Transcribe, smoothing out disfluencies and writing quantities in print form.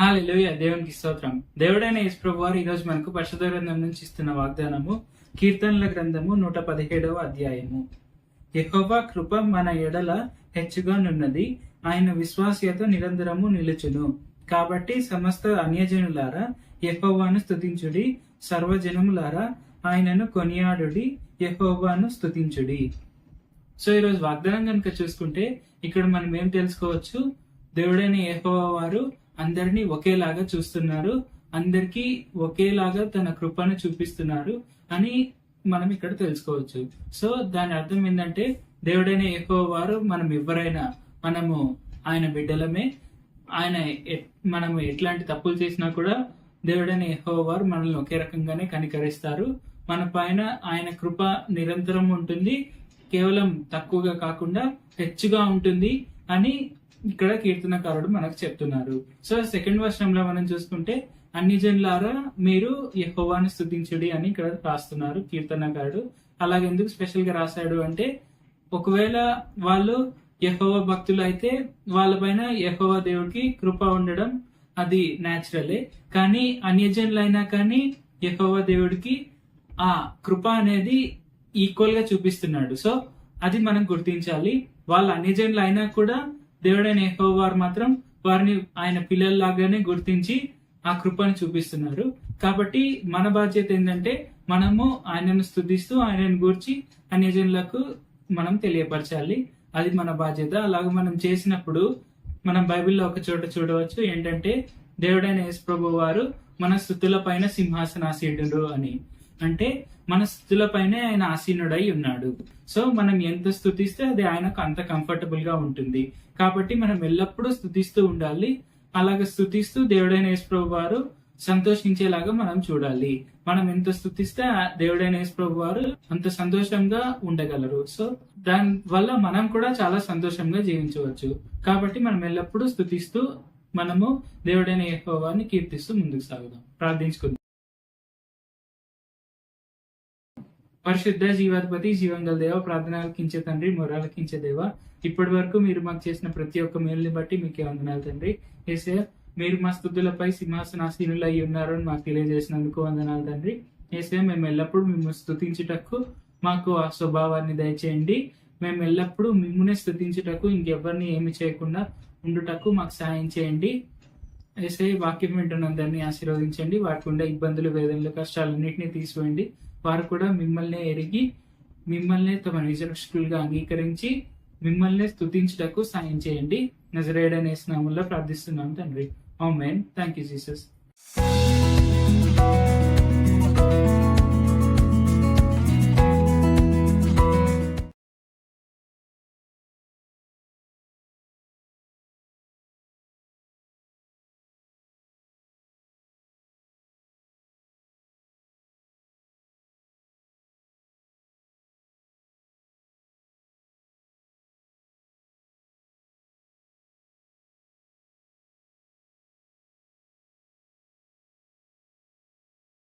హల్లెలూయా. దేవునికి స్తోత్రం. దేవుడైన యేసు ప్రభు వారు ఈ రోజు మనకు పరిశుద్ధ గ్రంథం నుంచి ఇస్తున్న వాగ్దానము కీర్తనల గ్రంథము 117వ అధ్యాయము. యెహోవా కృప మన ఎడల హెచ్చుగా నున్నది, ఆయన విశ్వాస్యత నిరంతరము నిలుచును. కాబట్టి సమస్త అన్యజనులారా యెహోవాను స్తుతించుడి, సర్వజనములారా ఆయనను కొనియాడుడి, యెహోవాను స్తుతించుడి. సో ఈరోజు వాగ్దానం కనుక చూసుకుంటే ఇక్కడ మనం ఏం తెలుసుకోవచ్చు? దేవుడైన యెహోవా వారు అందరినీ ఒకేలాగా చూస్తున్నారు, అందరికీ ఒకేలాగా తన కృపను చూపిస్తున్నారు అని మనం ఇక్కడ తెలుసుకోవచ్చు. సో దాని అర్థం ఏంటంటే దేవుడైన యెహోవా వారు మనం ఎవరైనా మనము ఆయన బిడ్డలమే. ఆయన మనము ఎట్లాంటి తప్పులు చేసినా కూడా దేవుడైన యెహోవా వారు మనల్ని ఒకే రకంగానే కనికరిస్తారు. మన పైన ఆయన కృప నిరంతరం ఉంటుంది, కేవలం తక్కువగా కాకుండా హెచ్చుగా ఉంటుంది అని ఇక్కడ కీర్తనకారుడు మనకు చెప్తున్నారు. సో సెకండ్ వర్షంలో మనం చూసుకుంటే అన్ని జనులారా మీరు యెహోవాను స్తుతించుడి అని ఇక్కడ రాస్తున్నారు కీర్తనకారుడు. అలాగే ఎందుకు స్పెషల్ గా రాశాడు అంటే, ఒకవేళ వాళ్ళు యెహోవా భక్తులు అయితే వాళ్ళపైన యెహోవా దేవుడికి కృప ఉండడం అది న్యాచురలే. కానీ అన్యజనులైనా కానీ యెహోవా దేవుడికి ఆ కృప అనేది ఈక్వల్ గా చూపిస్తున్నాడు. సో అది మనం గుర్తించాలి. వాళ్ళ అన్యజనులు అయినా కూడా దేవుడైన యెహోవా వారు మాత్రం వారిని ఆయన పిల్లల్లాగానే గుర్తించి ఆ కృపను చూపిస్తున్నారు. కాబట్టి మన బాధ్యత ఏంటంటే మనము ఆయనను స్తుతిస్తూ ఆయనను గూర్చి అన్యజనులకు మనం తెలియపరచాలి. అది మన బాధ్యత. అలాగే మనం చేసినప్పుడు మనం బైబిల్లో ఒక చోట చూడవచ్చు ఏంటంటే, దేవుడైన యేసు ప్రభు వారు మన స్తుతుల పైన సింహాసనాసీనుడు అని. అంటే మన స్తుతులపైనే ఆయన ఆసీనుడై ఉన్నాడు. సో మనం ఎంత స్తుతిస్తే అది ఆయనకు అంత కంఫర్టబుల్ గా ఉంటుంది. కాబట్టి మనం ఎల్లప్పుడూ స్తుతిస్తూ ఉండాలి. అలాగే స్తుతిస్తూ దేవుడైన యేసు ప్రభు వారు సంతోషించేలాగా మనం చూడాలి. మనం ఎంత స్తుతిస్తే దేవుడైన యేసు ప్రభు వారు అంత సంతోషంగా ఉండగలరు. సో దాని వల్ల మనం కూడా చాలా సంతోషంగా జీవించవచ్చు. కాబట్టి మనం ఎల్లప్పుడూ స్తుతిస్తూ మనము దేవుడైన యెహోవాని కీర్తిస్తూ ముందుకు సాగుదాం. ప్రార్థించుకుందాం. పరిశుద్ధ జీవాధిపతి, జీవంగల దేవ, ప్రార్థనలకించే తండ్రి, మొరాలకించే దేవ, ఇప్పటి వరకు మీరు మాకు చేసిన ప్రతి ఒక్క మేలుని బట్టి మీకే వందనాలు తండ్రి. యేసయ్య, మీరు మా స్తుతులపై సింహాసనాసీనులు అయి ఉన్నారు అని మాకు తెలియజేసినందుకు వందనాలు తండ్రి. యేసయ్య, మేము ఎల్లప్పుడూ మిమ్మల్ని స్తుతించుటకు మాకు ఆ స్వభావాన్ని దయచేయండి. మేము ఎల్లప్పుడూ మిమ్మల్ని స్తుతించుటకు ఇంకెవరిని ఏమి చేయకుండా ఉండుటకు మాకు సాయం చేయండి. యేసయ్య, వాక్యం వింటున్నందరినీ ఆశీర్వదించండి. వారికి ఉండే ఇబ్బందులు, వేదనలు, కష్టాలన్నింటినీ తీసివేయండి. వారు కూడా మిమ్మల్ని ఎరిగి మిమ్మల్ని తమ నిజరక్షకులుగా అంగీకరించి మిమ్మల్ని స్తుతించుటకు సాయం చేయండి. నజరేయుడైన యేసు నామములో ప్రార్థిస్తున్నాం తండ్రి. ఆమేన్. Thank you Jesus.